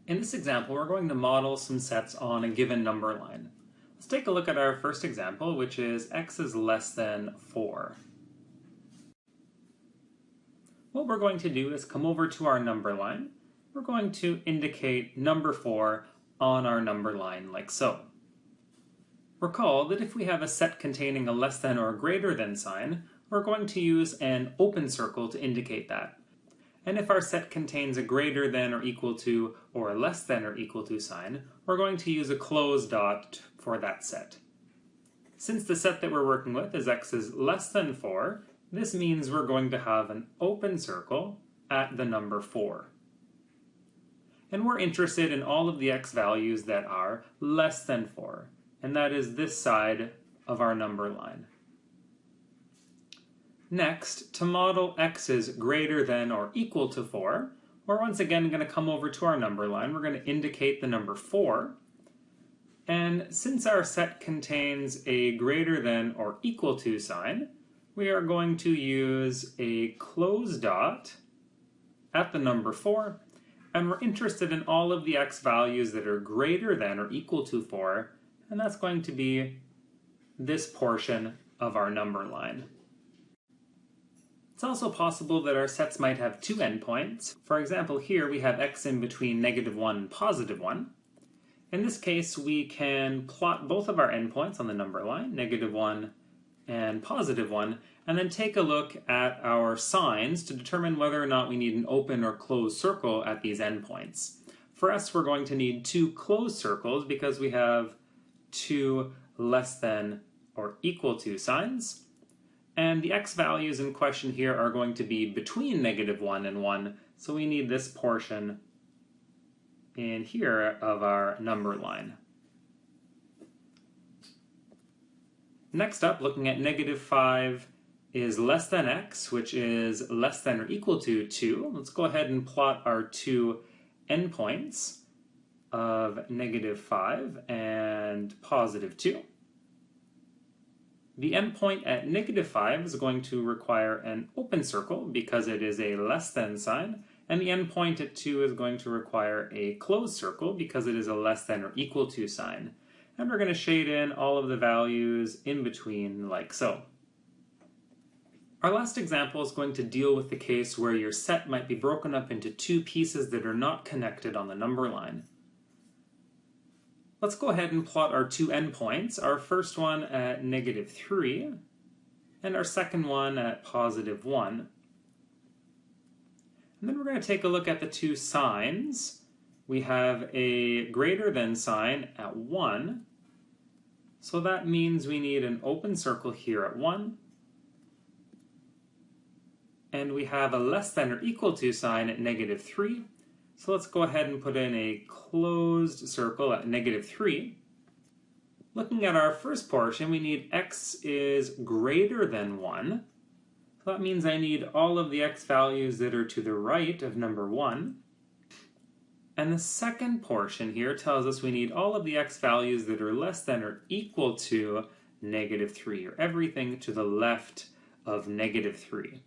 In this example, we're going to model some sets on a given number line. Let's take a look at our first example, which is x is less than 4. What we're going to do is come over to our number line. We're going to indicate number 4 on our number line like so. Recall that if we have a set containing a less than or greater than sign, we're going to use an open circle to indicate that. And if our set contains a greater than or equal to or a less than or equal to sign, we're going to use a closed dot for that set. Since the set that we're working with is x is less than 4, this means we're going to have an open circle at the number 4. And we're interested in all of the x values that are less than 4, and that is this side of our number line. Next, to model x is greater than or equal to 4, we're once again going to come over to our number line. We're going to indicate the number 4. And since our set contains a greater than or equal to sign, we are going to use a closed dot at the number 4. And we're interested in all of the x values that are greater than or equal to 4. And that's going to be this portion of our number line. It's also possible that our sets might have two endpoints. For example, here we have x in between -1 and +1. In this case, we can plot both of our endpoints on the number line, -1 and +1, and then take a look at our signs to determine whether or not we need an open or closed circle at these endpoints. For us, we're going to need two closed circles because we have two less than or equal to signs. And the x values in question here are going to be between -1 and 1, so we need this portion in here of our number line. Next up, looking at -5 is less than x, which is less than or equal to 2. Let's go ahead and plot our two endpoints of -5 and +2. The endpoint at -5 is going to require an open circle because it is a less than sign, and the endpoint at 2 is going to require a closed circle because it is a less than or equal to sign. And we're going to shade in all of the values in between like so. Our last example is going to deal with the case where your set might be broken up into two pieces that are not connected on the number line. Let's go ahead and plot our two endpoints, our first one at -3 and our second one at +1. And then we're going to take a look at the two signs. We have a greater than sign at 1, so that means we need an open circle here at 1. And we have a less than or equal to sign at -3. So let's go ahead and put in a closed circle at -3. Looking at our first portion, we need x is greater than 1. So that means I need all of the x values that are to the right of number 1. And the second portion here tells us we need all of the x values that are less than or equal to -3, or everything to the left of -3.